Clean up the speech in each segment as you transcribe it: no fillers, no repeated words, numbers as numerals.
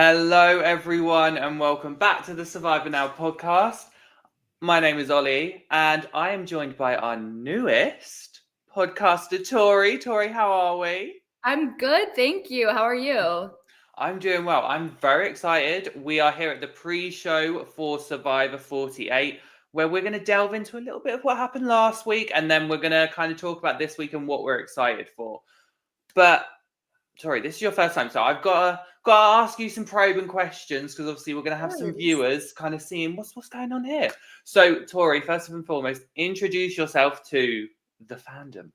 Hello, everyone, and welcome back to the Survivor Now podcast. My name is Ollie, and I am joined by our newest podcaster, Tori. Tori, how are we? I'm good, thank you. How are you? I'm doing well. I'm very excited. We are here at the pre-show for Survivor 48, where we're going to delve into a little bit of what happened last week, and then we're going to kind of talk about this week and what we're excited for. But Tori, this is your first time, so I've got to ask you some probing questions because obviously we're going to have some viewers kind of seeing what's going on here. So, Tori, first and foremost, introduce yourself to the fandom.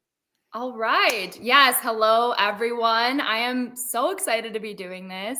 All right. Yes. Hello, everyone. I am so excited to be doing this.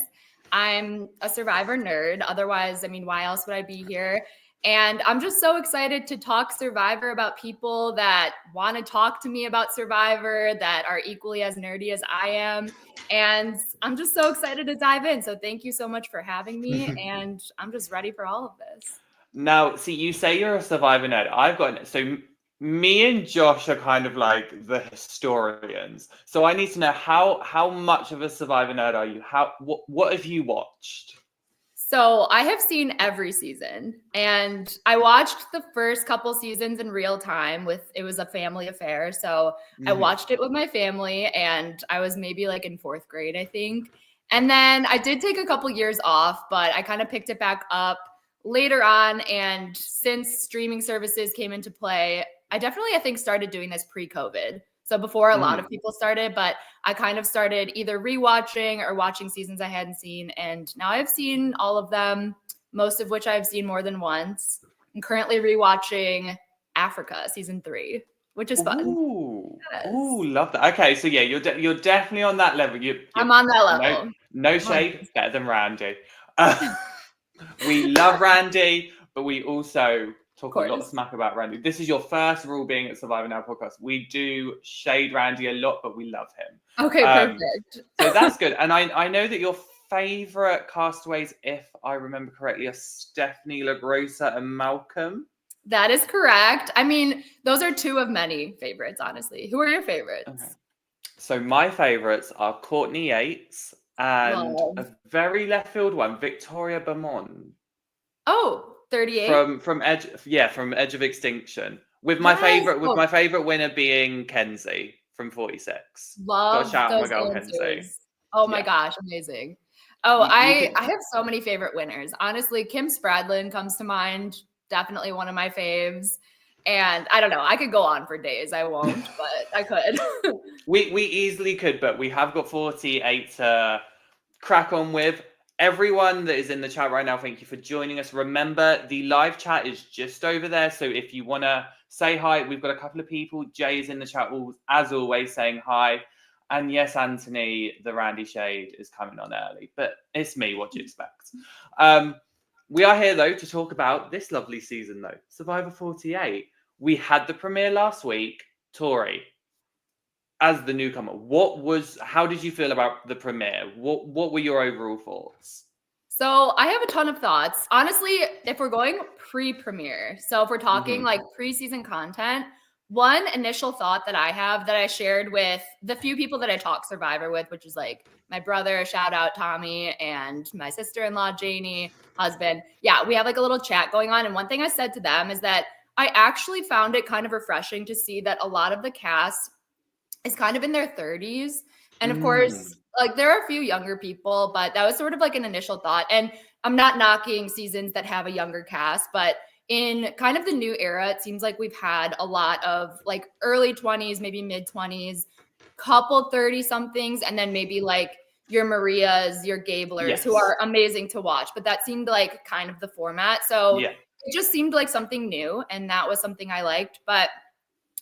I'm a Survivor nerd. Otherwise, why else would I be here? And I'm just so excited to talk Survivor about people that want to talk to me about Survivor, that are equally as nerdy as I am. And I'm just so excited to dive in. So thank you so much for having me. And I'm just ready for all of this. Now, see, you say you're a Survivor nerd. I've got so me and Josh are kind of like the historians. So I need to know how much of a Survivor nerd are you? What have you watched? So I have seen every season, and I watched the first couple seasons in real time. It was a family affair. So I watched it with my family, and I was maybe like in 4th grade, I think. And then I did take a couple years off, but I kind of picked it back up later on. And since streaming services came into play, I think started doing this pre-COVID. So before a lot of people started, but I kind of started either rewatching or watching seasons I hadn't seen. And now I've seen all of them, most of which I've seen more than once. I'm currently rewatching Africa season 3, which is fun. Ooh, yes. Ooh, love that. Okay, so yeah, you're definitely on that level. I'm on that level. No shade, better than Randy. We love Randy, but we also talk a lot of smack about Randy. This is your first rule being at Survivor Now podcast. We do shade Randy a lot, but we love him. Okay, perfect. So that's good. And I know that your favorite castaways, if I remember correctly, are Stephanie, LaGrossa, and Malcolm. That is correct. I mean, those are 2 of many favorites, honestly. Who are your favorites? Okay. So my favorites are Courtney Yates and a very left field one, Victoria Beaumont. Oh, 38 from Edge of Extinction. With my favorite winner being Kenzie from 46. Love shout out my girl Kenzie. Oh my gosh, amazing. Oh, I have so many favorite winners. Honestly, Kim Spradlin comes to mind. Definitely one of my faves. And I don't know, I could go on for days. I won't, but I could. we easily could, but we have got 48 to crack on with. Everyone that is in the chat right now, thank you for joining us. Remember, the live chat is just over there. So if you want to say hi, we've got a couple of people. Jay is in the chat, as always, saying hi. And yes, Anthony, the Randy Shade is coming on early. But it's me, what do you expect? We are here, though, to talk about this lovely season, though. Survivor 48. We had the premiere last week. Tori, as the newcomer, how did you feel about the premiere? What were your overall thoughts? So I have a ton of thoughts. Honestly, if we're going pre-premiere, so if we're talking like preseason content, one initial thought that I have that I shared with the few people that I talk Survivor with, which is like my brother, shout out Tommy, and my sister-in-law, Janie, husband. Yeah, we have like a little chat going on. And one thing I said to them is that I actually found it kind of refreshing to see that a lot of the cast is kind of in their 30s. And of course, like there are a few younger people, but that was sort of like an initial thought. And I'm not knocking seasons that have a younger cast, but in kind of the new era, it seems like we've had a lot of like early 20s, maybe mid 20s, couple 30 somethings, and then maybe like your Marias, your Gablers, who are amazing to watch. But that seemed like kind of the format. So it just seemed like something new. And that was something I liked. But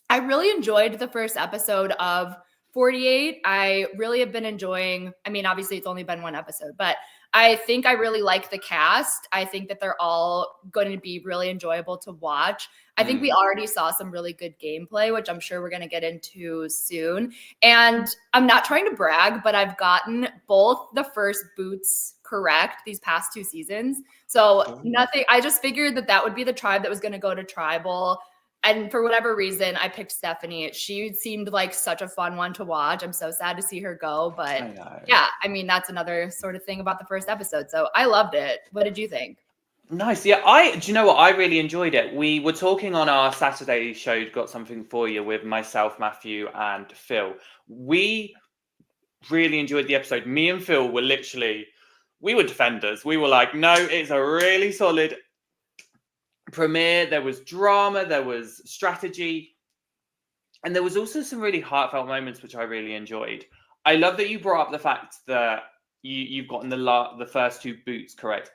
I really enjoyed the first episode of 48. I really have been enjoying, obviously it's only been one episode, but I think I really like the cast. I think that they're all going to be really enjoyable to watch. I think we already saw some really good gameplay, which I'm sure we're going to get into soon. And I'm not trying to brag, but I've gotten both the first boots correct these past 2 seasons. So nothing, I just figured that would be the tribe that was going to go to tribal. And for whatever reason, I picked Stephanie. She seemed like such a fun one to watch. I'm so sad to see her go, but I know. yeah, I mean, that's another sort of thing about the first episode. So I loved it. What did you think? Nice. Yeah, do you know what? I really enjoyed it. We were talking on our Saturday show, Got Something For You, with myself, Matthew, and Phil. We really enjoyed the episode. Me and Phil were we were defenders. We were like, no, it's a really solid premiere. There was drama, there was strategy, and there was also some really heartfelt moments, which I really enjoyed. I love that you brought up the fact that you've gotten the first two boots correct.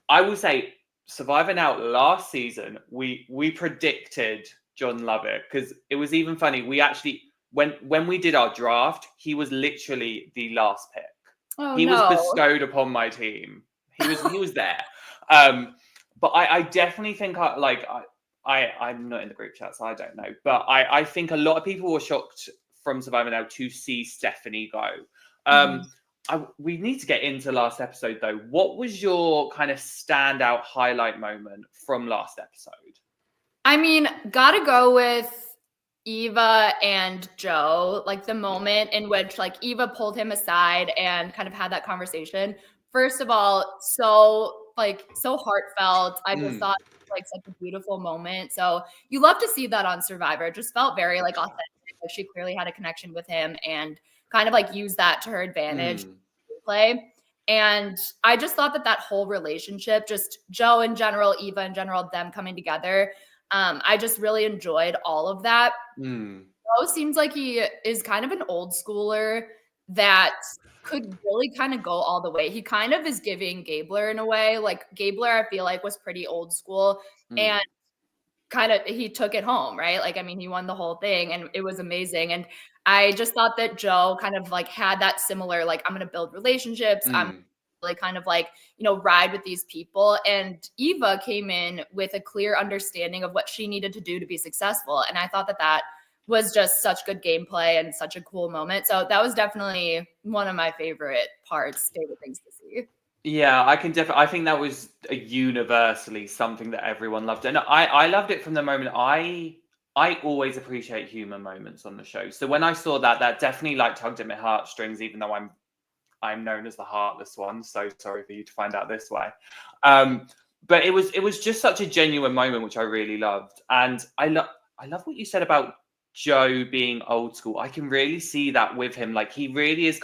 I will say, Surviving Out last season, we predicted John Lovett, because it was even funny. We actually, when we did our draft, he was literally the last pick. Oh, He was no. bestowed upon my team. He was there. But I definitely think I'm not in the group chat, so I don't know. But I think a lot of people were shocked from Surviving Out to see Stephanie go. We need to get into last episode, though. What was your kind of standout highlight moment from last episode? I mean, gotta go with Eva and Joe, like the moment in which like Eva pulled him aside and kind of had that conversation. First of all, so heartfelt. I just thought it was, like, such a beautiful moment. So you love to see that on Survivor. It just felt very like authentic. Like she clearly had a connection with him and kind of like used that to her advantage play. And I just thought that whole relationship, just Joe in general, Eva in general, them coming together, I just really enjoyed all of that. Joe seems like he is kind of an old schooler that could really kind of go all the way. He kind of is giving Gabler in a way. Like Gabler, I feel like was pretty old school and kind of he took it home, right? Like, I mean, he won the whole thing and it was amazing. And I just thought that Joe kind of like had that similar, like, I'm going to build relationships. I'm really kind of like, ride with these people. And Eva came in with a clear understanding of what she needed to do to be successful. And I thought that was just such good gameplay and such a cool moment. So that was definitely one of my favorite things to see. Yeah, I think that was universally something that everyone loved. And I loved it from the moment I always appreciate human moments on the show. So when I saw that definitely like tugged at my heartstrings, even though I'm known as the heartless one. So sorry for you to find out this way. But it was just such a genuine moment, which I really loved. And I love what you said about Joe being old school. I can really see that with him. Like he really is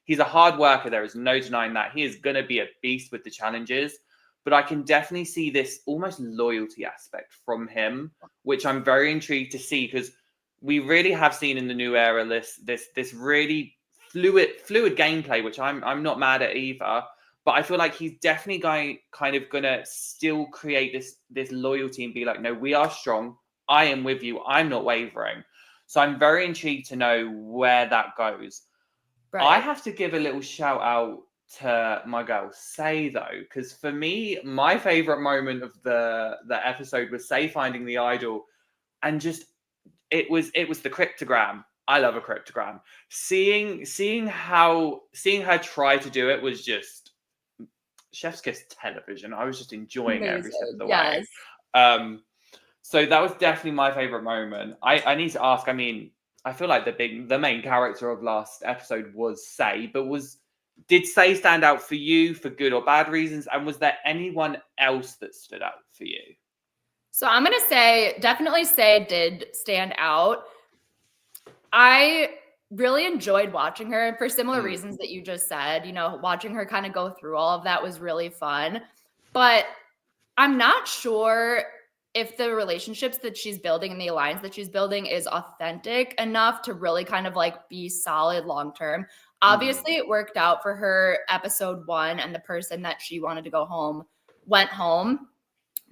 he's a hard worker. There is no denying that. He is going to be a beast with the challenges. But I can definitely see this almost loyalty aspect from him, which I'm very intrigued to see, because we really have seen in the new era this really fluid gameplay, which I'm not mad at either. But I feel like he's definitely gonna still create this loyalty and be like, no, we are strong. I am with you. I'm not wavering. So I'm very intrigued to know where that goes. Right. I have to give a little shout out to my girl Say, though, because for me, my favorite moment of the episode was Say finding the idol, and just it was the cryptogram. I love a cryptogram. Seeing her try to do it was just chef's kiss television. I was just enjoying every step of the way. So that was definitely my favorite moment. I need to ask, I mean, I feel like the main character of last episode was Say, but did Say stand out for you for good or bad reasons? And was there anyone else that stood out for you? So I'm going to say definitely Say did stand out. I really enjoyed watching her for similar reasons that you just said. Watching her kind of go through all of that was really fun. But I'm not sure if the relationships that she's building and the alliance that she's building is authentic enough to really kind of like be solid long-term. Obviously, it worked out for her episode 1, and the person that she wanted to go home went home.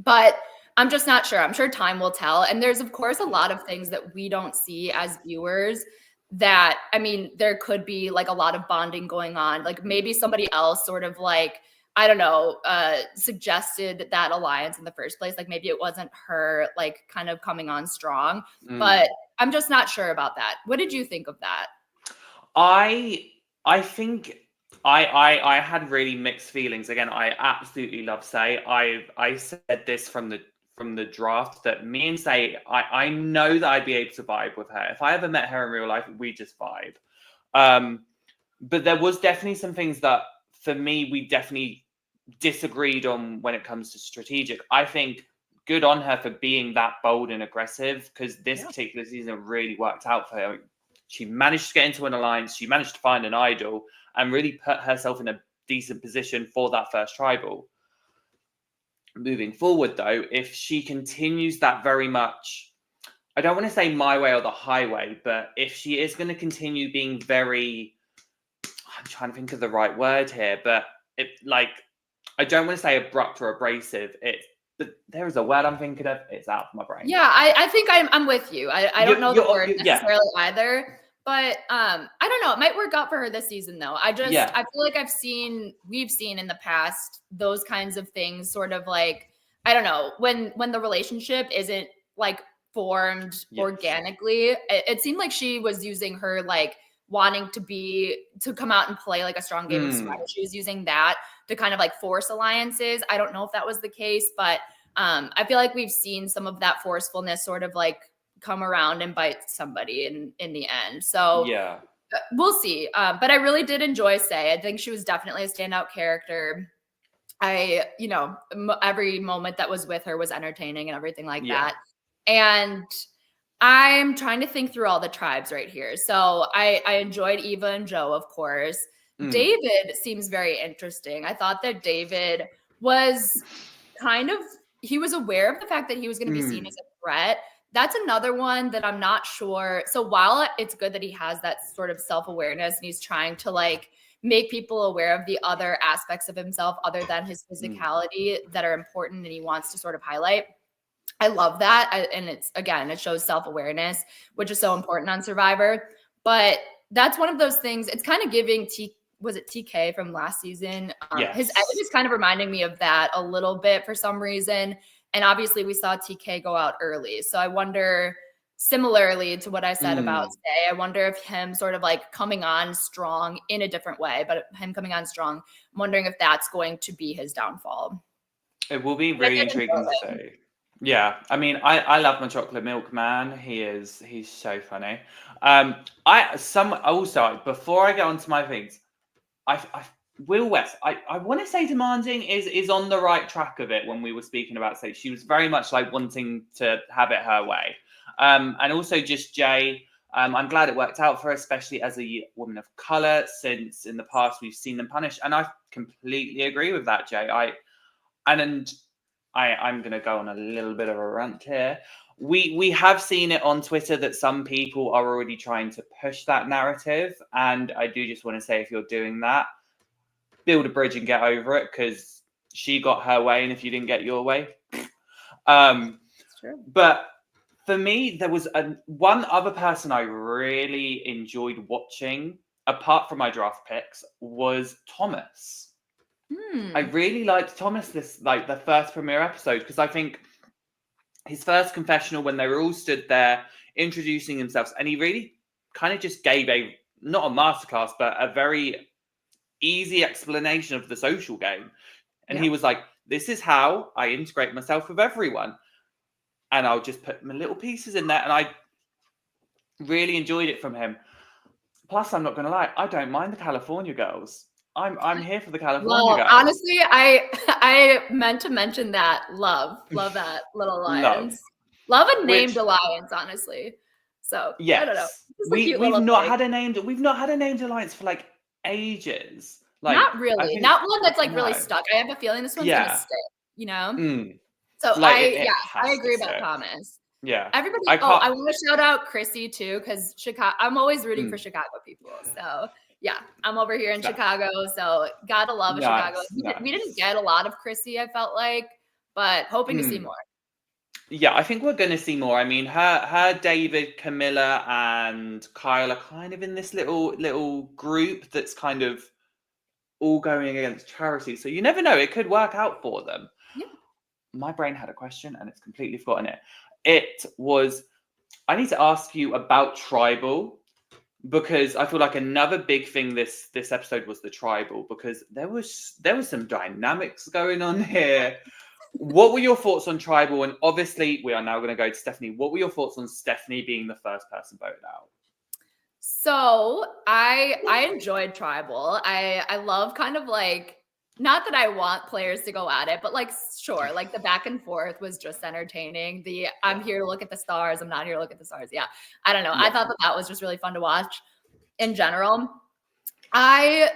But I'm just not sure. I'm sure time will tell. And there's, of course, a lot of things that we don't see as viewers that, I mean, there could be like a lot of bonding going on. Like maybe somebody else sort of like, I don't know, suggested that alliance in the first place. Like maybe it wasn't her like kind of coming on strong, but I'm just not sure about that. What did you think of that? I think I had really mixed feelings. Again, I absolutely love Say. I said this from from the draft that me and Say, I know that I'd be able to vibe with her. If I ever met her in real life, we just vibe. But there was definitely some things that, for me, we definitely disagreed on when it comes to strategic. I think good on her for being that bold and aggressive, because this particular season really worked out for her. She managed to get into an alliance. She managed to find an idol and really put herself in a decent position for that first tribal. Moving forward, though, if she continues that very much, I don't want to say my way or the highway, but if she is going to continue being very, I'm trying to think of the right word here, but I don't want to say abrupt or abrasive. But there is a word I'm thinking of. It's out of my brain. Yeah, I think I'm with you. I don't know the word necessarily either, but I don't know. It might work out for her this season though. I feel like we've seen in the past those kinds of things, sort of like, I don't know, when the relationship isn't like formed organically. It seemed like she was using her like wanting to come out and play like a strong game of Survivor. She was using that to kind of like force alliances. I don't know if that was the case, but I feel like we've seen some of that forcefulness sort of like come around and bite somebody in the end. So we'll see. But I really did enjoy Say. I think she was definitely a standout character. Every moment that was with her was entertaining and everything like that. And I'm trying to think through all the tribes right here. So I enjoyed Eva and Joe, of course. David seems very interesting. I thought that David was he was aware of the fact that he was going to be seen as a threat. That's another one that I'm not sure. So while it's good that he has that sort of self-awareness and he's trying to like make people aware of the other aspects of himself other than his physicality that are important and he wants to sort of highlight. I love that. And it shows self-awareness, which is so important on Survivor. But that's one of those things. It's kind of giving was it TK from last season? His edit is kind of reminding me of that a little bit for some reason. And obviously we saw TK go out early. So I wonder, similarly to what I said about Say, I wonder if him sort of like coming on strong in a different way, but him coming on strong, I'm wondering if that's going to be his downfall. It will be really intriguing to see. Yeah, I mean, I love my chocolate milk man. He's so funny. Before I get onto my things, Will West, I want to say demanding is on the right track of it. When we were speaking about Say, she was very much like wanting to have it her way. And also just Jay, I'm glad it worked out for her, especially as a woman of color, since in the past we've seen them punished. And I completely agree with that, Jay. I'm going to go on a little bit of a rant here. We have seen it on Twitter that some people are already trying to push that narrative. And I do just want to say, if you're doing that, build a bridge and get over it, because she got her way. And if you didn't get your way. But for me, there was one other person I really enjoyed watching, apart from my draft picks, was Thomas. I really liked Thomas the first premiere episode, because I think his first confessional, when they were all stood there introducing themselves, and he really kind of just gave not a masterclass, but a very easy explanation of the social game. And he was like, this is how I integrate myself with everyone. And I'll just put my little pieces in there. And I really enjoyed it from him. Plus, I'm not going to lie, I don't mind the California girls. I'm here for the California girls. Honestly, I meant to mention that. Love that little alliance. Love a named alliance, honestly. So I don't know. We've not had a named alliance for like ages. Like, not really. Not one that's like really stuck. I have a feeling this one's gonna stick, you know? So like, I agree about Thomas. Yeah. Everybody. I want to shout out Chrissy too, because Chicago. I'm always rooting for Chicago people. So yeah, I'm over here in Chicago, so gotta love Chicago. We didn't get a lot of Chrissy, I felt like, but hoping to see more. Yeah, I think we're going to see more. I mean, her, David, Camilla, and Kyle are kind of in this little group that's kind of all going against charity. So you never know; it could work out for them. Yeah. My brain had a question, and it's completely forgotten it. It was, I need to ask you about tribal, because I feel like another big thing this episode was the tribal, because there was some dynamics going on here. What were your thoughts on Tribal? And obviously, we are now going to go to Stephanie. What were your thoughts on Stephanie being the first person voted out? So I enjoyed Tribal. I love kind of like, not that I want players to go at it, but like, sure, like the back and forth was just entertaining. I'm here to look at the stars. I'm not here to look at the stars. Yeah. I don't know. I thought that was just really fun to watch in general. I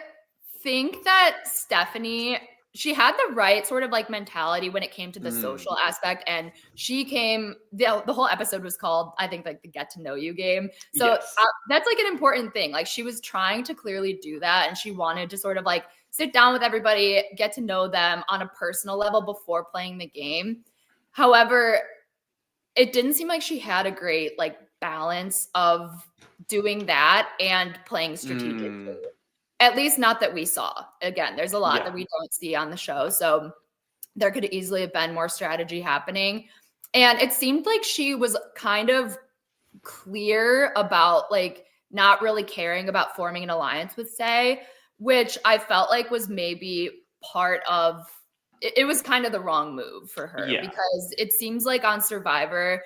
think that Stephanie, she had the right sort of like mentality when it came to the social aspect, and the whole episode was called, I think, like the get to know you game. So that's like an important thing. Like she was trying to clearly do that, and she wanted to sort of like sit down with everybody, get to know them on a personal level before playing the game. However, it didn't seem like she had a great like balance of doing that and playing strategically. At least not that we saw. Again, there's a lot that we don't see on the show. So there could easily have been more strategy happening. And it seemed like she was kind of clear about like not really caring about forming an alliance with Say, which I felt like was maybe part of it was kind of the wrong move for her, because it seems like on Survivor,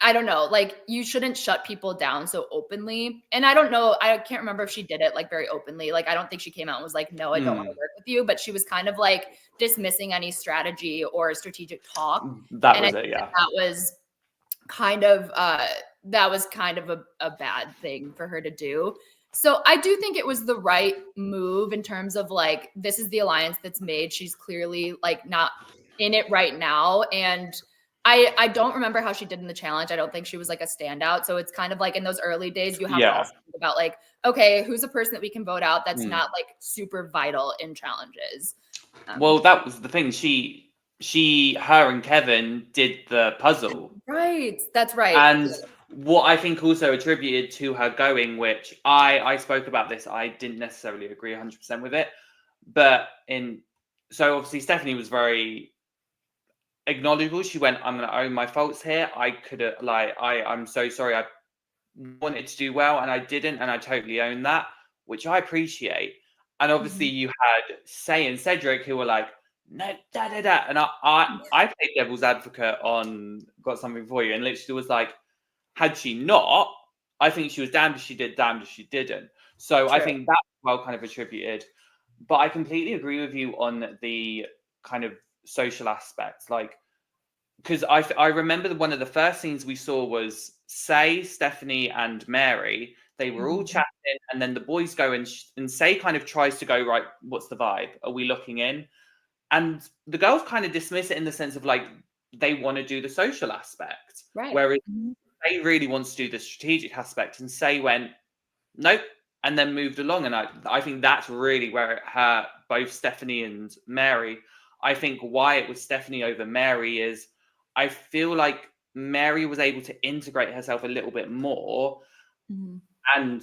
I don't know, like you shouldn't shut people down so openly. And I don't know, I can't remember if she did it like very openly. Like, I don't think she came out and was like, no, I don't want to work with you. But she was kind of like dismissing any strategy or strategic talk. That was kind of a bad thing for her to do. So I do think it was the right move in terms of like, this is the alliance that's made. She's clearly like not in it right now. And I don't remember how she did in the challenge. I don't think she was like a standout. So it's kind of like in those early days, you have to also think about like, okay, who's a person that we can vote out that's not like super vital in challenges. Well, that was the thing. Her and Kevin did the puzzle. Right. That's right. And what I think also attributed to her going, which I spoke about this, I didn't necessarily agree 100% with it. But so obviously Stephanie was very acknowledgeable. She went, I'm going to own my faults here. I could have, I'm so sorry. I wanted to do well and I didn't. And I totally own that, which I appreciate. And obviously you had Say and Cedric who were like, no, da. And I played devil's advocate on Got Something For You, and literally was like, had she not, I think she was damned if she did, damned if she didn't. So true. I think that's well kind of attributed. But I completely agree with you on the kind of social aspects. Like, because I remember one of the first scenes we saw was Say, Stephanie, and Mary. They were all chatting, and then the boys go and Say kind of tries to go, right, what's the vibe? Are we looking in? And the girls kind of dismiss it in the sense of like, they want to do the social aspect. Right. Whereas Say really wants to do the strategic aspect, and Say went, nope, and then moved along. And I think that's really where it hurt both Stephanie and Mary. I think why it was Stephanie over Mary is I feel like Mary was able to integrate herself a little bit more, and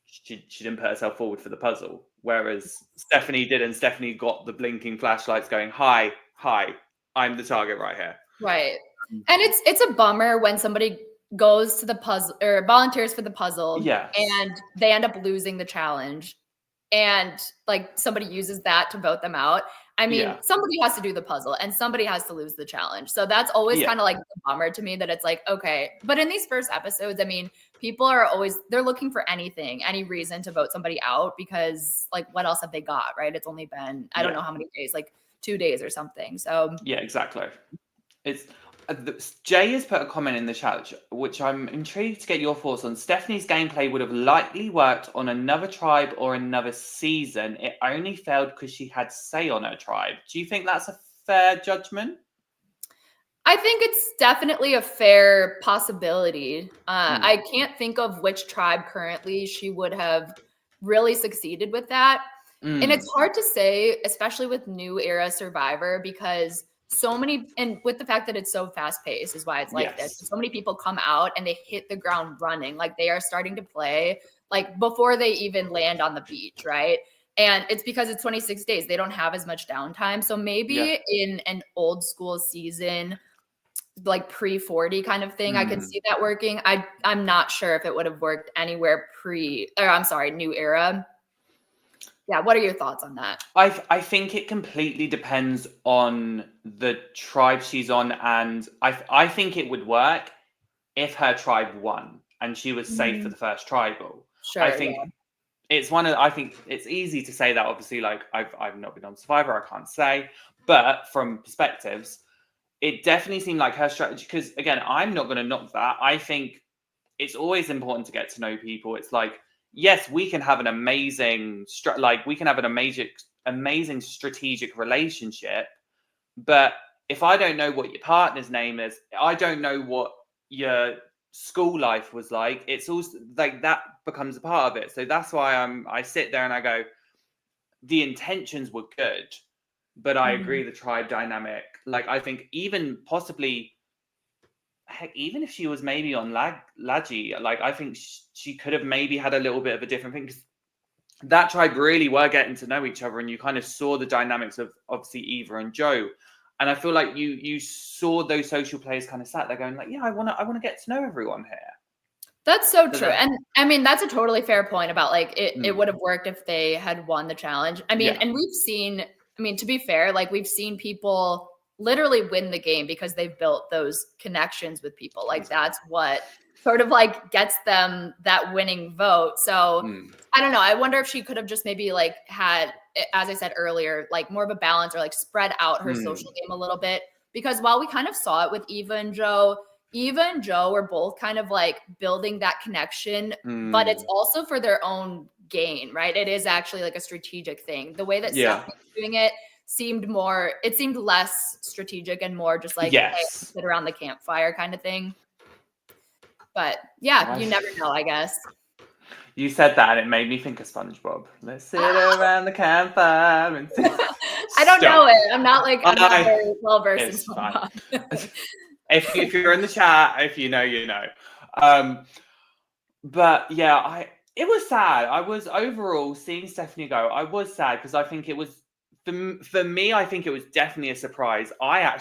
she didn't put herself forward for the puzzle. Whereas Stephanie did, and Stephanie got the blinking flashlights going, hi, I'm the target right here. Right. And it's a bummer when somebody goes to the puzzle or volunteers for the puzzle and they end up losing the challenge, and like somebody uses that to vote them out. I mean, somebody has to do the puzzle and somebody has to lose the challenge. So that's always kind of like a bummer to me, that it's like, okay. But in these first episodes, I mean, people are they're looking for anything, any reason to vote somebody out, because like, what else have they got, right? It's only been, I don't know how many days, like 2 days or something. So yeah, exactly. It's Jay has put a comment in the chat, which I'm intrigued to get your thoughts on. Stephanie's gameplay would have likely worked on another tribe or another season. It only failed because she had Say on her tribe. Do you think that's a fair judgment? I think it's definitely a fair possibility. I can't think of which tribe currently she would have really succeeded with that. And it's hard to say, especially with new era Survivor, because so many, and with the fact that it's so fast paced is why it's like this. So many people come out and they hit the ground running. Like they are starting to play like before they even land on the beach, right? And it's because it's 26 days. They don't have as much downtime. So maybe in an old school season, like pre-40 kind of thing, I could see that working. I'm not sure if it would have worked anywhere new era. Yeah, what are your thoughts on that? I think it completely depends on the tribe she's on, and I think it would work if her tribe won and she was safe for the first tribal. I Sure, think yeah. I think it's easy to say that. Obviously, like I've not been on Survivor, I can't say, but from perspectives, it definitely seemed like her strategy. Because again, I'm not going to knock that. I think it's always important to get to know people. It's like, yes, we can have an amazing amazing strategic relationship, but if I don't know what your partner's name is, I don't know what your school life was like, it's also like that becomes a part of it. So that's why I sit there and I go, the intentions were good, but I agree the tribe dynamic. Like I think even possibly, heck, even if she was maybe on Laggy, like I think she could have maybe had a little bit of a different thing, because that tribe really were getting to know each other, and you kind of saw the dynamics of obviously Eva and Joe. And I feel like you saw those social players kind of sat there going like, yeah, I want to get to know everyone here. That's so true. And I mean, that's a totally fair point about like it would have worked if they had won the challenge. I mean, and we've seen, I mean, to be fair, like we've seen people literally win the game because they've built those connections with people. Like that's what sort of like gets them that winning vote. So I don't know. I wonder if she could have just maybe like had, as I said earlier, like more of a balance or like spread out her social game a little bit. Because while we kind of saw it with Eva and Joe were both kind of like building that connection, but it's also for their own gain, right? It is actually like a strategic thing. The way that Stephanie was doing it seemed less strategic and more just like, hey, sit around the campfire kind of thing. But yeah, you never know, I guess. You said that and it made me think of SpongeBob. Let's sit around the campfire and I don't know it. I'm not very well versed in SpongeBob. If you're in the chat, if you know, you know. But yeah, it was sad. I was overall seeing Stephanie go. I was sad because I think it was for me. I think it was definitely a surprise. I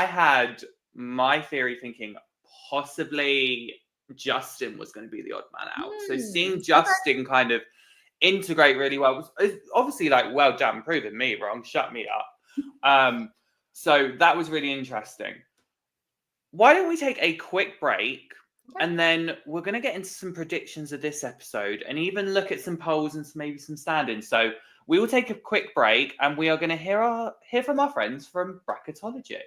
had my theory thinking possibly Justin was going to be the odd man out. So seeing Justin kind of integrate really well was obviously like, well done, proving me wrong, shut me up. So that was really interesting. Why don't we take a quick break and then we're going to get into some predictions of this episode and even look at some polls and maybe some stand-ins. So we will take a quick break and we are going to hear from our friends from Bracketology.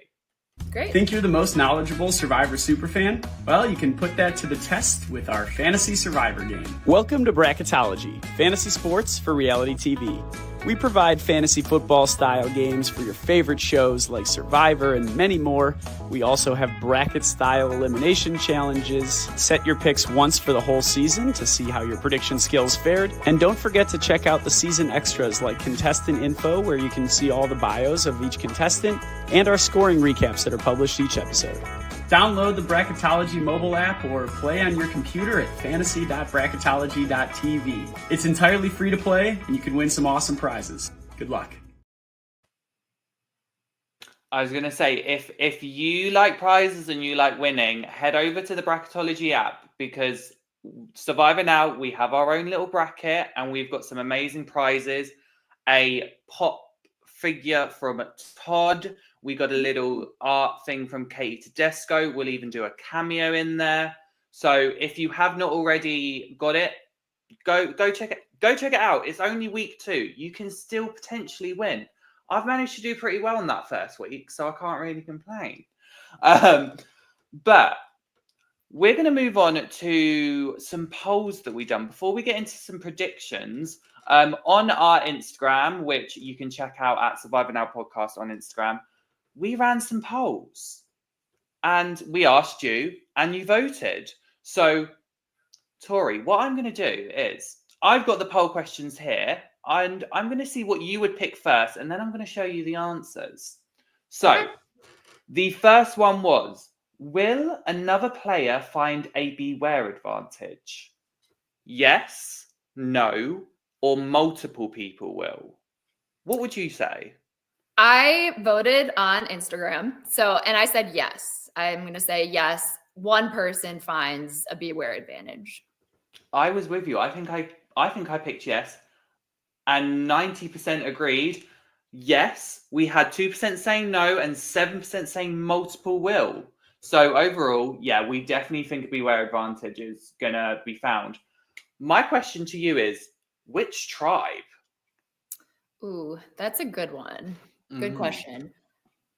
Great. Think you're the most knowledgeable Survivor superfan? Well, you can put that to the test with our Fantasy Survivor game. Welcome to Bracketology, fantasy sports for reality TV. We provide fantasy football style games for your favorite shows like Survivor and many more. We also have bracket style elimination challenges. Set your picks once for the whole season to see how your prediction skills fared. And don't forget to check out the season extras like contestant info, where you can see all the bios of each contestant, and our scoring recaps that are published each episode. Download the Bracketology mobile app or play on your computer at fantasy.bracketology.tv. It's entirely free to play, and you can win some awesome prizes. Good luck. I was going to say, if you like prizes and you like winning, head over to the Bracketology app, because Survivor Now, we have our own little bracket and we've got some amazing prizes. A pop figure from Todd. We got a little art thing from Katie Tedesco. We'll even do a cameo in there. So if you have not already got it, go check it. Go check it out. It's only week 2. You can still potentially win. I've managed to do pretty well in that first week, so I can't really complain. But we're going to move on to some polls that we've done before we get into some predictions. On our Instagram, which you can check out at Survivor Now Podcast on Instagram, we ran some polls and we asked you and you voted. So, Tori, what I'm going to do is I've got the poll questions here and I'm going to see what you would pick first, and then I'm going to show you the answers. So, the first one was, will another player find a beware advantage? Yes, no, or multiple people will? What would you say? I voted on Instagram. And I said yes. I'm going to say yes. One person finds a beware advantage. I was with you. I think I picked yes. and 90% agreed. Yes, we had 2% saying no and 7% saying multiple will. So overall, yeah, we definitely think Beware Advantage is going to be found. My question to you is, which tribe? Ooh, that's a good one. Good question.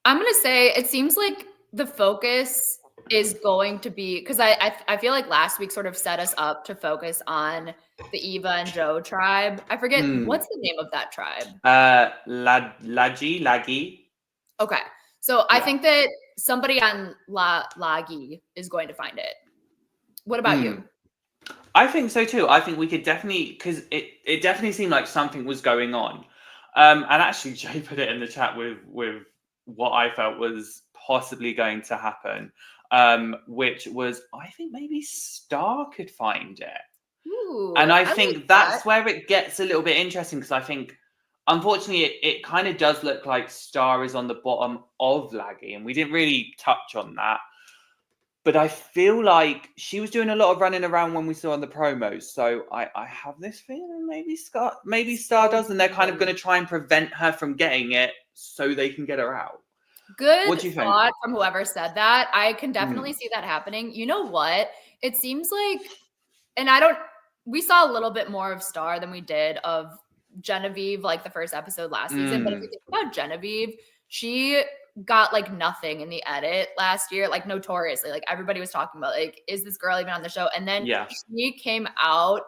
I'm going to say it seems like the focus is going to be, because I feel like last week sort of set us up to focus on the Eva and Joe tribe. I forget, what's the name of that tribe? Lagi. Okay. So I think that somebody on Lagi is going to find it. What about you? I think so too. I think we could definitely, because it definitely seemed like something was going on. And actually, Jay put it in the chat with what I felt was possibly going to happen, which was, I think maybe Star could find it. Ooh, and I think that's where it gets a little bit interesting, because I think, unfortunately, it kind of does look like Star is on the bottom of Laggy, and we didn't really touch on that. But I feel like she was doing a lot of running around when we saw on the promos. So I have this feeling maybe Star does, and they're kind of going to try and prevent her from getting it so they can get her out. Good what do you thought think? from whoever said that. I can definitely see that happening. You know what? It seems like, and we saw a little bit more of Star than we did of Genevieve, like the first episode last season. But if you think about Genevieve, she got like nothing in the edit last year, like notoriously. Like everybody was talking about, like, is this girl even on the show? And then she came out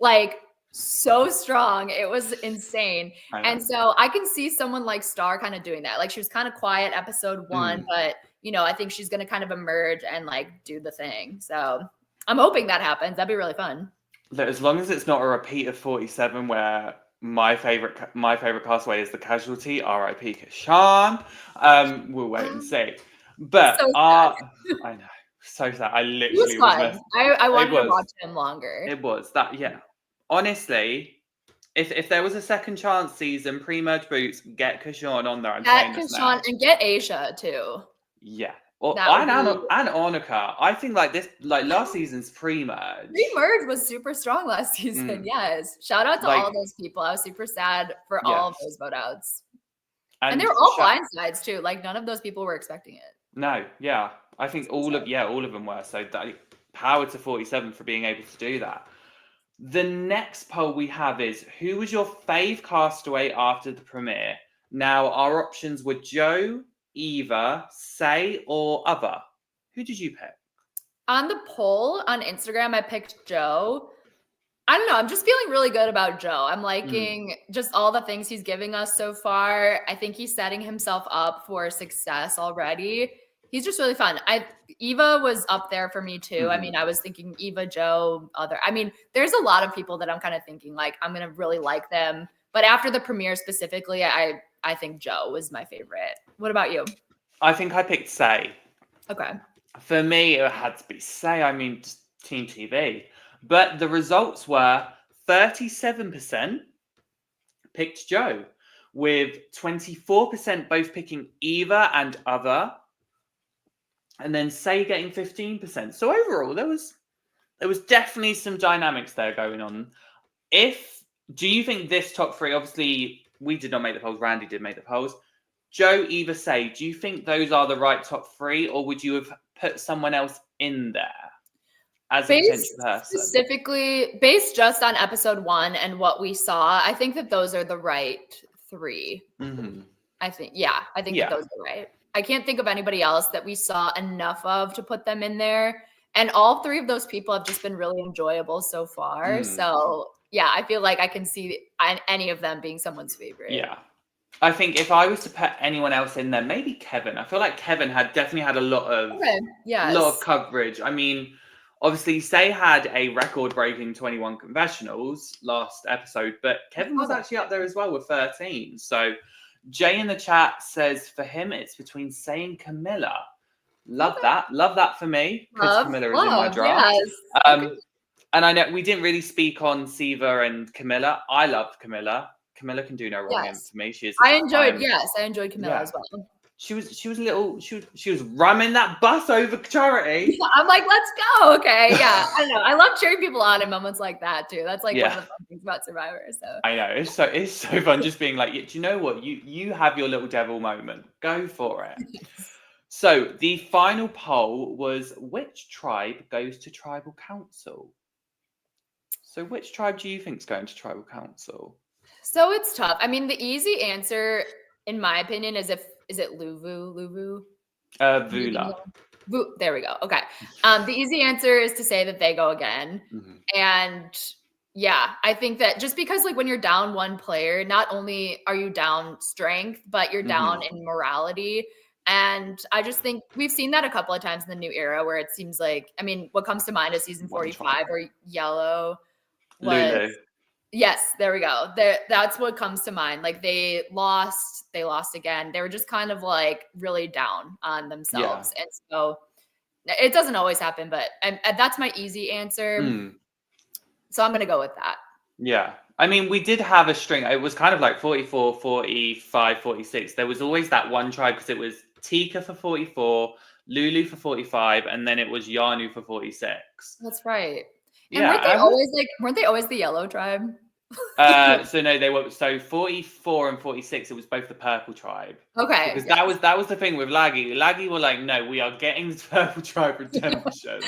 like so strong. It was insane. And so I can see someone like Star kind of doing that. Like she was kind of quiet episode 1, but I think she's going to kind of emerge and like do the thing. So I'm hoping that happens. That'd be really fun. As long as it's not a repeat of 47 where my favorite castaway is the casualty, R.I.P. Kashan. We'll wait and see. But so I know, so sad. I literally was fun. I wanted to watch him longer. It was that, yeah. Honestly, if there was a second chance season, pre-merge boots, get Kashan on there. Get Kashan and get Aisha too. Yeah. And Annika. I think last season's pre-merge. Pre-merge was super strong last season. Yes. Shout out to all those people. I was super sad for all of those vote outs. And they were all blindsides too. Like none of those people were expecting it. No, yeah. I think all of them were. So power to 47 for being able to do that. The next poll we have is, who was your fave castaway after the premiere? Now, our options were Joe, Eva, Say, or Other. Who did you pick? On the poll on Instagram, I picked Joe. I don't know. I'm just feeling really good about Joe. I'm liking just all the things he's giving us so far. I think he's setting himself up for success already. He's just really fun. Eva was up there for me too. I mean, I was thinking Eva, Joe, Other. I mean, there's a lot of people that I'm kind of thinking like I'm going to really like them. But after the premiere specifically, I think Joe was my favorite. What about you? I think I picked Say. Okay. For me, it had to be Say. I mean, just Team TV. But the results were 37% picked Joe, with 24% both picking Eva and Other, and then Say getting 15%. So overall, there was definitely some dynamics there going on. Do you think this top 3, obviously we did not make the polls, Randy did make the polls, Joe, Eva, Say, do you think those are the right top 3, or would you have put someone else in there as a potential person? Specifically, based just on episode 1 and what we saw, I think that those are the right 3. I think that those are right. I can't think of anybody else that we saw enough of to put them in there. And all 3 of those people have just been really enjoyable so far. So yeah, I feel like I can see any of them being someone's favorite. Yeah. I think if I was to put anyone else in there, maybe Kevin. I feel like Kevin definitely had a lot of coverage. I mean, obviously, Say had a record-breaking 21 confessionals last episode, but Kevin was actually up there as well with 13. So Jay in the chat says for him, it's between Say and Camilla. Love that for me, because Camilla is in my draft. Yes. And I know we didn't really speak on Siva and Camilla. I love Camilla. Camilla can do no wrong to me. I enjoyed Camilla as well. She was ramming that bus over Charity. I'm like, let's go. Okay. Yeah. I don't know. I love cheering people on in moments like that too. That's like one of the fun things about Survivor. So I know it's so fun just being like, do you know what? You have your little devil moment. Go for it. So the final poll was, which tribe goes to tribal council? So which tribe do you think is going to tribal council? So it's tough. I mean, the easy answer, in my opinion, is it Luvu? Vula. There we go. Okay. The easy answer is to say that they go again. Mm-hmm. And yeah, I think that just because like when you're down one player, not only are you down strength, but you're down in morality. And I just think we've seen that a couple of times in the new era where it seems like, I mean, what comes to mind is season 45 or Yellow was Lulu. Yes, there we go. That's what comes to mind. Like they lost again. They were just kind of like really down on themselves. Yeah. And so it doesn't always happen, but that's my easy answer. So I'm going to go with that. Yeah. I mean, we did have a string. It was kind of like 44, 45, 46. There was always that one tribe because it was Tika for 44, Lulu for 45, and then it was Yanu for 46. That's right. And weren't they always the yellow tribe? So no, they were 44 and 46. It was both the purple tribe. Okay, because that was the thing with Laggy. Laggy were like, no, we are getting the purple tribe redemption.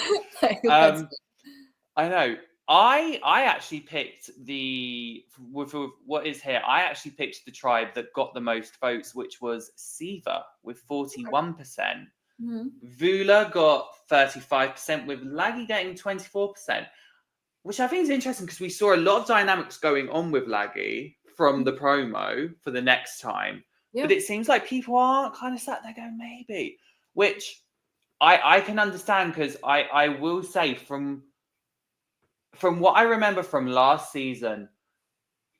I know. I actually picked with what is here. I actually picked the tribe that got the most votes, which was Siva with 41%. Vula got 35%, with Laggy getting 24%. Which I think is interesting because we saw a lot of dynamics going on with Laggy from the promo for the next time. Yeah. But it seems like people aren't kind of sat there going, maybe. Which I can understand because I will say from what I remember from last season,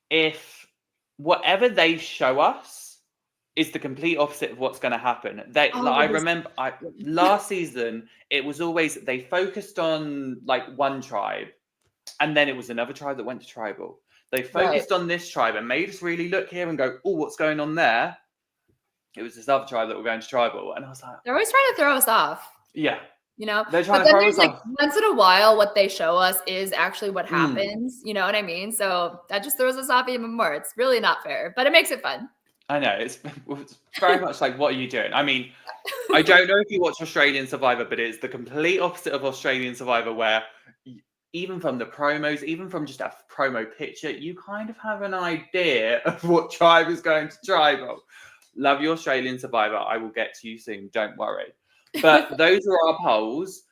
if whatever they show us is the complete opposite of what's going to happen. I remember last season, it was always they focused on like one tribe. And then it was another tribe that went to tribal. They focused on this tribe and made us really look here and go, oh, what's going on there? It was this other tribe that were going to tribal. And I was like, they're always trying to throw us off. Yeah. You know, they're trying to throw us off. Once in a while, what they show us is actually what happens. You know what I mean? So that just throws us off even more. It's really not fair, but it makes it fun. I know. It's very much like, what are you doing? I mean, I don't know if you watch Australian Survivor, but it's the complete opposite of Australian Survivor where even from the promos, even from just a promo picture, you kind of have an idea of what tribe is going to tribal. Love you, Australian Survivor. I will get to you soon. Don't worry. But those are our polls.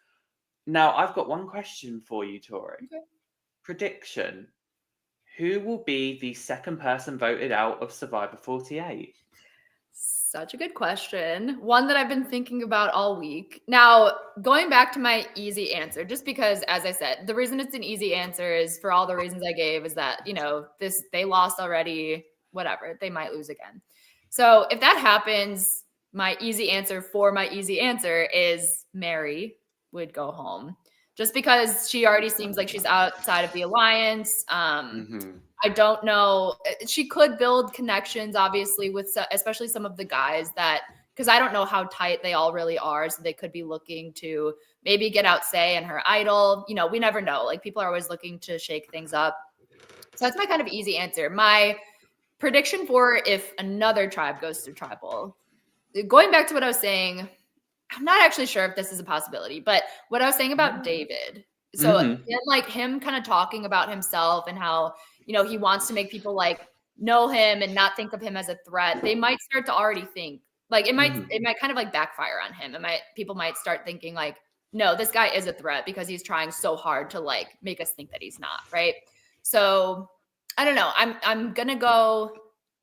Now, I've got one question for you, Tori. Okay. Prediction. Who will be the second person voted out of Survivor 48? Such a good question. One that I've been thinking about all week. Now, going back to my easy answer, just because, as I said, the reason it's an easy answer is for all the reasons I gave is that, you know, they lost already, whatever, they might lose again. So if that happens, my easy answer is Mary would go home. Just because she already seems like she's outside of the alliance. I don't know. She could build connections, obviously, with especially some of the guys because I don't know how tight they all really are. So they could be looking to maybe get out Say and her idol. You know, we never know. Like people are always looking to shake things up. So that's my kind of easy answer. My prediction for if another tribe goes to tribal, going back to what I was saying, I'm not actually sure if this is a possibility, but what I was saying about David. So like him kind of talking about himself and how, you know, he wants to make people like know him and not think of him as a threat. They might start to already think like it might kind of like backfire on him. People might start thinking like, no, this guy is a threat because he's trying so hard to like make us think that he's not, right? So I don't know. I'm gonna go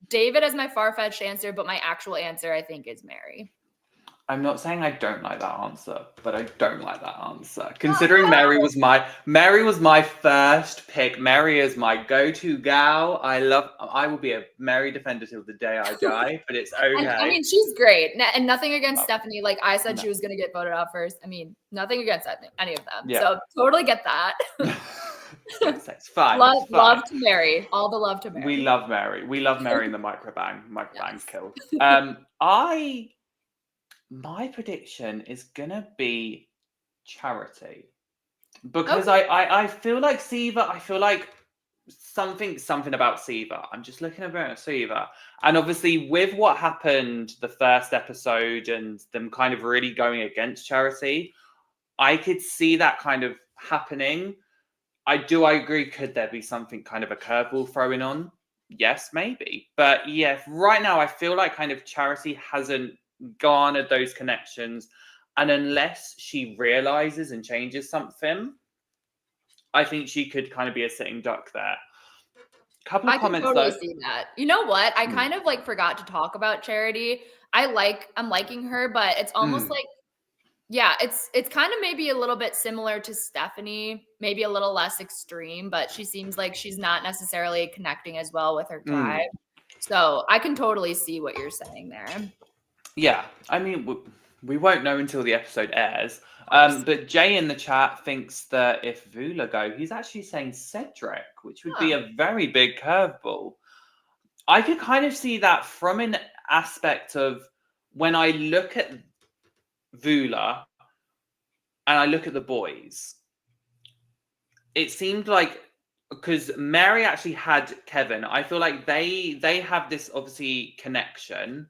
David as my far-fetched answer, but my actual answer I think is Mary. I'm not saying I don't like that answer, but I don't like that answer. Considering Mary was my first pick. Mary is my go-to gal. I will be a Mary defender till the day I die, but it's okay. I mean, she's great. And nothing against Stephanie. Like I said, she was going to get voted out first. I mean, nothing against any of them. Yeah. So totally get that. It's fine. Love to Mary. All the love to Mary. We love Mary. We love Mary in the microbang. Microbang's killed. My prediction is gonna be Charity. Because Okay. I feel like Siva, I feel like something about Siva. I'm just looking about Siva. And obviously with what happened the first episode and them kind of really going against Charity, I could see that kind of happening. I agree, could there be something kind of a curveball throwing on? Yes, maybe. But yeah, right now I feel like kind of Charity hasn't garnered those connections. And unless she realizes and changes something, I think she could kind of be a sitting duck there. Couple of I can comments totally though. see that. You know what? I Mm. kind of like forgot to talk about Charity. I'm liking her, but it's almost like, yeah, it's kind of maybe a little bit similar to Stephanie, maybe a little less extreme, but she seems like she's not necessarily connecting as well with her tribe. So I can totally see what you're saying there. Yeah, I mean, we won't know until the episode airs. Course. But Jay in the chat thinks that if Vula go, he's actually saying Cedric, which would be a very big curveball. I could kind of see that from an aspect of when I look at Vula and I look at the boys, it seemed like because Mary actually had Kevin, I feel like they have this obviously connection.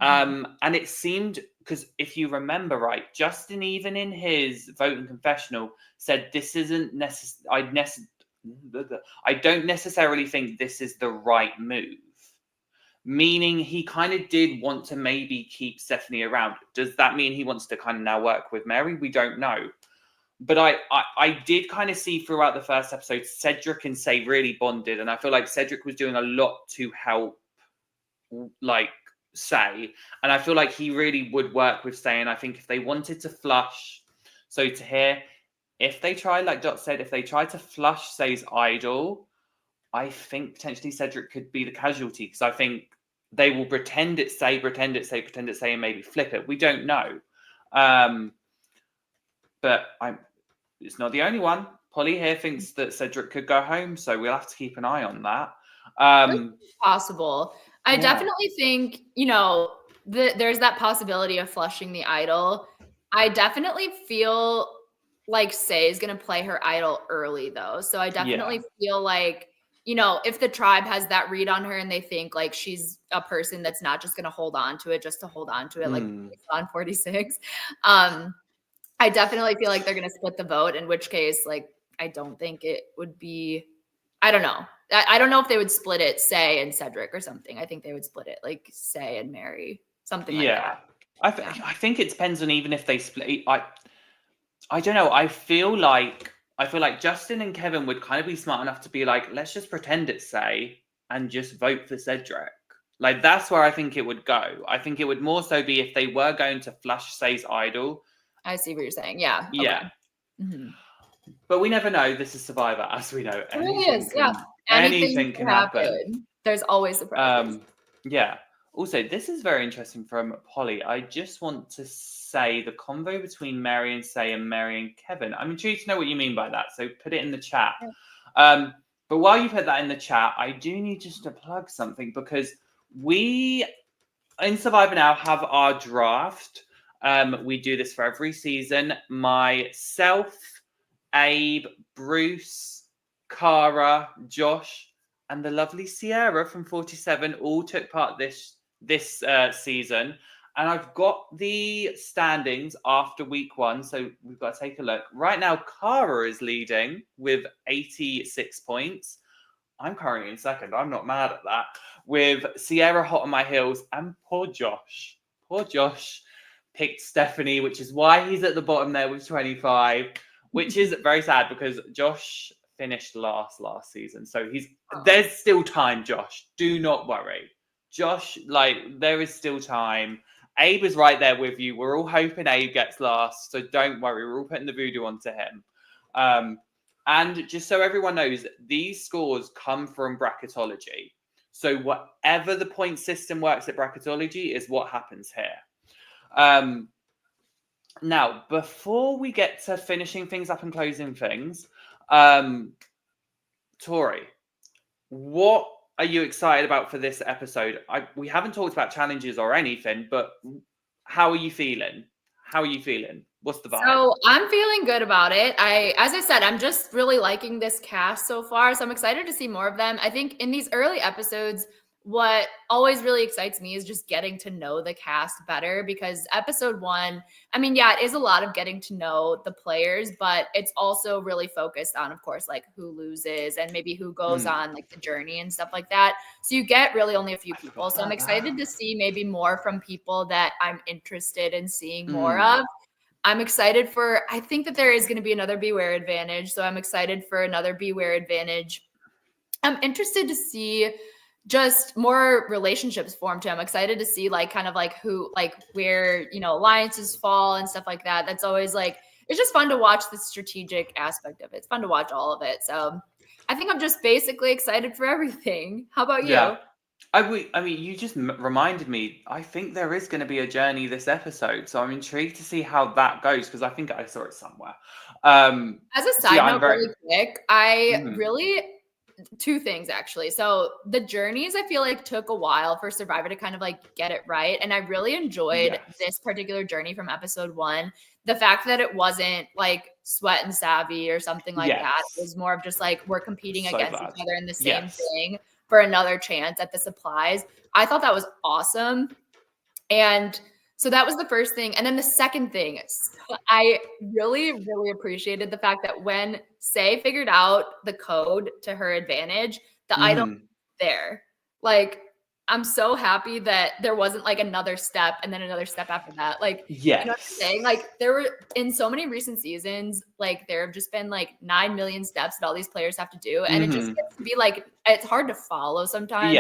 And it seemed, because if you remember right, Justin, even in his voting confessional, said this isn't necessary. I don't necessarily think this is the right move. Meaning he kind of did want to maybe keep Stephanie around. Does that mean he wants to kind of now work with Mary? We don't know. But I did kind of see throughout the first episode, Cedric and Say really bonded. And I feel like Cedric was doing a lot to help, like, Say. And I feel like he really would work with Say. And I think if they wanted to flush, so to hear, if they try, like Dot said, if they try to flush Say's idol, I think potentially Cedric could be the casualty. Because I think they will pretend it's Say, and maybe flip it. We don't know. But it's not the only one. Polly here thinks that Cedric could go home, so we'll have to keep an eye on that. Possible. I definitely think, there's that possibility of flushing the idol. I definitely feel like Say is going to play her idol early, though. So I definitely feel like, if the tribe has that read on her and they think like she's a person that's not just going to hold on to it just to hold on to it, like on 46. I definitely feel like they're going to split the vote, in which case, like, I don't think it would be, I don't know. I don't know if they would split it, Say and Cedric or something. I think they would split it like Say and Mary, something like that. I think it depends on even if they split. I don't know. I feel like Justin and Kevin would kind of be smart enough to be like, let's just pretend it's Say and just vote for Cedric. Like, that's where I think it would go. I think it would more so be if they were going to flush Say's idol. I see what you're saying. Yeah. Yeah. Okay. But we never know. This is Survivor, as we know. It really is. Anything can happen. There's always surprises. Yeah. Also, this is very interesting from Polly. I just want to say the convo between Mary and Say and Mary and Kevin. I'm intrigued to know what you mean by that. So put it in the chat. But while you put that in the chat, I do need just to plug something, because we in Survivor Now have our draft. We do this for every season. Myself, Abe, Bruce, Cara, Josh, and the lovely Sierra from 47 all took part this season. And I've got the standings after week 1, so we've got to take a look. Right now, Cara is leading with 86 points. I'm currently in second. I'm not mad at that. With Sierra hot on my heels, and poor Josh picked Stephanie, which is why he's at the bottom there with 25, which is very sad because Josh finished last season. So there's still time, Josh. Do not worry. Josh, there is still time. Abe is right there with you. We're all hoping Abe gets last, so don't worry. We're all putting the voodoo onto him. And just so everyone knows, these scores come from bracketology. So whatever the point system works at bracketology is what happens here. Now, before we get to finishing things up and closing things, Tori, what are you excited about for this episode? We haven't talked about challenges or anything, but how are you feeling? What's the vibe? So I'm feeling good about it. As I said, I'm just really liking this cast so far. So I'm excited to see more of them. I think in these early episodes, what always really excites me is just getting to know the cast better, because episode 1, I mean, yeah, it is a lot of getting to know the players, but it's also really focused on, of course, like who loses and maybe who goes on like the journey and stuff like that. So you get really only a few people. So I'm excited to see maybe more from people that I'm interested in seeing more of. I'm excited I think that there is going to be another Beware Advantage. So I'm excited for another Beware Advantage. I'm interested to see just more relationships formed too. I'm excited to see like kind of like who, like where, alliances fall and stuff like that. That's always like, it's just fun to watch the strategic aspect of it. It's fun to watch all of it. So I think I'm just basically excited for everything. How about you? Yeah. I mean, you just reminded me. I think there is going to be a journey this episode, so I'm intrigued to see how that goes, because I think I saw it somewhere. As a side note, really quick, I Mhm. really 2 things actually. So the journeys I feel like took a while for Survivor to kind of like get it right, and I really enjoyed this particular journey from episode 1. The fact that it wasn't like Sweat and Savvy or something like that. It was more of just like we're competing against each other in the same thing for another chance at the supplies. I thought that was awesome. And so that was the first thing. And then the second thing, I really, really appreciated the fact that when Say figured out the code to her advantage, the item there. Like, I'm so happy that there wasn't like another step and then another step after that. Like, you know what I'm saying? Like, there were in so many recent seasons, like there have just been like 9 million steps that all these players have to do. And it just gets to be like, it's hard to follow sometimes.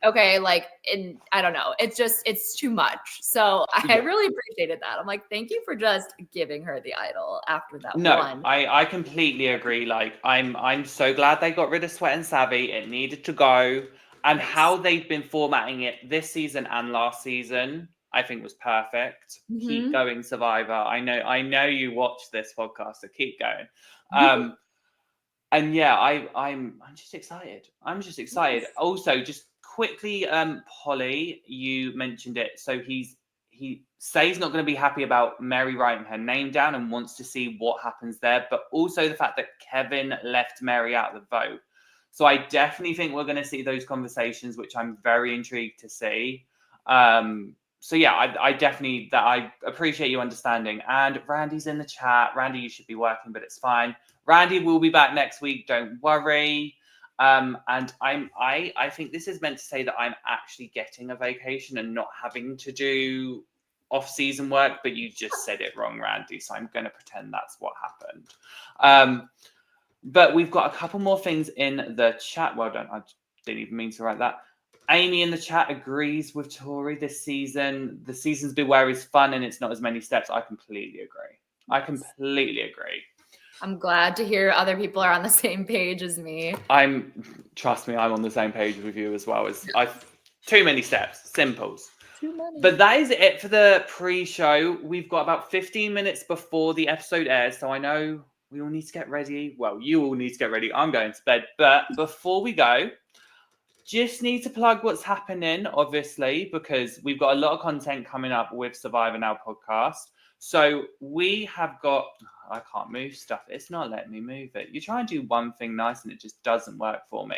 Okay, like, and I don't know. It's too much. So I really appreciated that. I'm like, thank you for just giving her the idol after that one. I completely agree. Like, I'm so glad they got rid of Sweat and Savvy. It needed to go. And how they've been formatting it this season and last season, I think was perfect. Keep going, Survivor. I know you watch this podcast, so keep going. And yeah, I'm just excited. Also, just quickly, Polly, you mentioned it. So he says not going to be happy about Mary writing her name down and wants to see what happens there, but also the fact that Kevin left Mary out of the vote. So I definitely think we're going to see those conversations, which I'm very intrigued to see. So yeah, I appreciate you understanding. And Randy's in the chat. Randy, you should be working, but it's fine. Randy will be back next week. Don't worry. And I think this is meant to say that I'm actually getting a vacation and not having to do off-season work, but you just said it wrong, Randy. So I'm going to pretend that's what happened. But we've got a couple more things in the chat. Well done. I didn't even mean to write that. Amy in the chat agrees with Tori this season. The season's Beware is fun and it's not as many steps. I completely agree. I'm glad to hear other people are on the same page as me. Trust me, I'm on the same page with you as well. Too many steps, simples. Too many. But that is it for the pre-show. We've got about 15 minutes before the episode airs, so I know we all need to get ready. Well, you all need to get ready. I'm going to bed. But before we go, just need to plug what's happening, obviously, because we've got a lot of content coming up with Survivor Now podcast. So we have got... I can't move stuff. It's not letting me move it. You try and do one thing nice and it just doesn't work for me.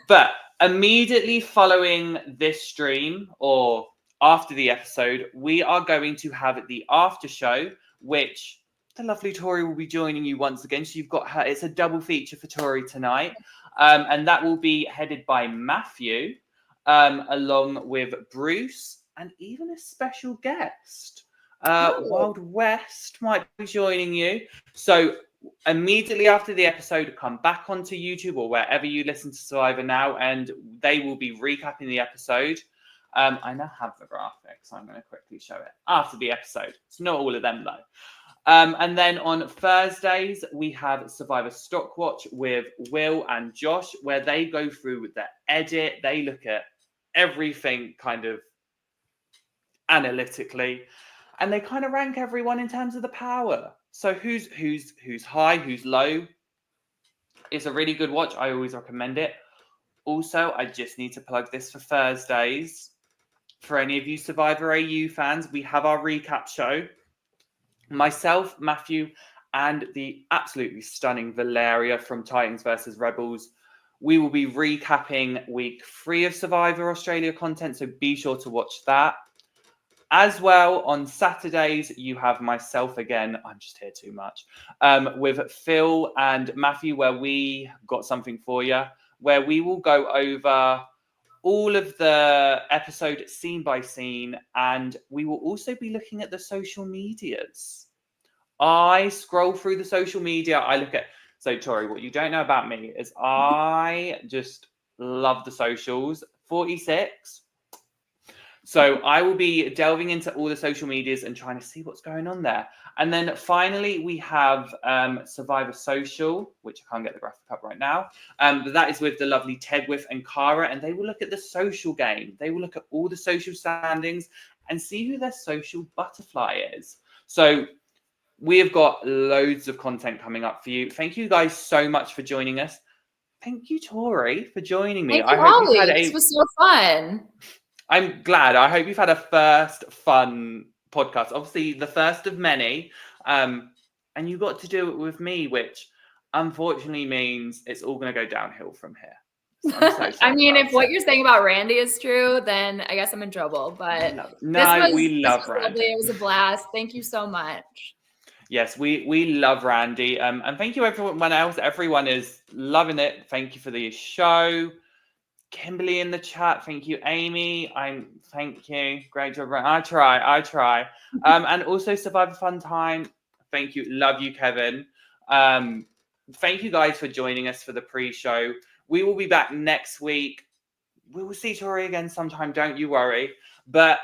But immediately following this stream or after the episode, we are going to have the after show, which the lovely Tori will be joining you once again. So you've got her. It's a double feature for Tori tonight. And that will be headed by Matthew, along with Bruce and even a special guest. Wild West might be joining you. So immediately after the episode, come back onto YouTube or wherever you listen to Survivor Now, and they will be recapping the episode. I now have the graphics, so I'm going to quickly show it after the episode. It's not all of them though. And then on Thursdays, we have Survivor Stockwatch with Will and Josh, where they go through the edit. They look at everything kind of analytically. And they kind of rank everyone in terms of the power. So who's high, who's low. It's a really good watch. I always recommend it. Also, I just need to plug this for Thursdays. for any of you Survivor AU fans, we have our recap show. Myself, Matthew, and the absolutely stunning Valeria from Titans vs Rebels. We will be recapping week 3 of Survivor Australia content, so be sure to watch that. As well, on Saturdays, you have myself again. I'm just here too much. With Phil and Matthew, where we got something for you, where we will go over all of the episode scene by scene, and we will also be looking at the social medias. I scroll through the social media. I look at, so Tori, what you don't know about me is I just love the socials. 46. So I will be delving into all the social medias and trying to see what's going on there. And then finally, we have Survivor Social, which I can't get the graphic up right now. But that is with the lovely Tegwith and Cara, and they will look at the social game. They will look at all the social standings and see who their social butterfly is. So we have got loads of content coming up for you. Thank you guys so much for joining us. Thank you, Tori, for joining me. Thank you, Holly. This was so fun. I'm glad. I hope you've had a first fun podcast. Obviously, the first of many. And you got to do it with me, which unfortunately means it's all going to go downhill from here. So I mean, if what you're saying about Randy is true, then I guess I'm in trouble. But we love Randy. Lovely. It was a blast. Thank you so much. Yes, we love Randy. And thank you everyone else. Everyone is loving it. Thank you for the show. Kimberly in the chat. Thank you, Amy. Thank you. Great job. I try. And also Survivor Fun Time. Thank you. Love you, Kevin. Thank you guys for joining us for the pre-show. We will be back next week. We will see Tori again sometime. Don't you worry. But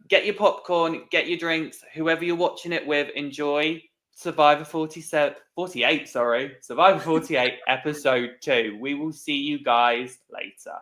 get your popcorn, get your drinks, whoever you're watching it with, enjoy Survivor 48, Survivor 48, episode 2. We will see you guys later.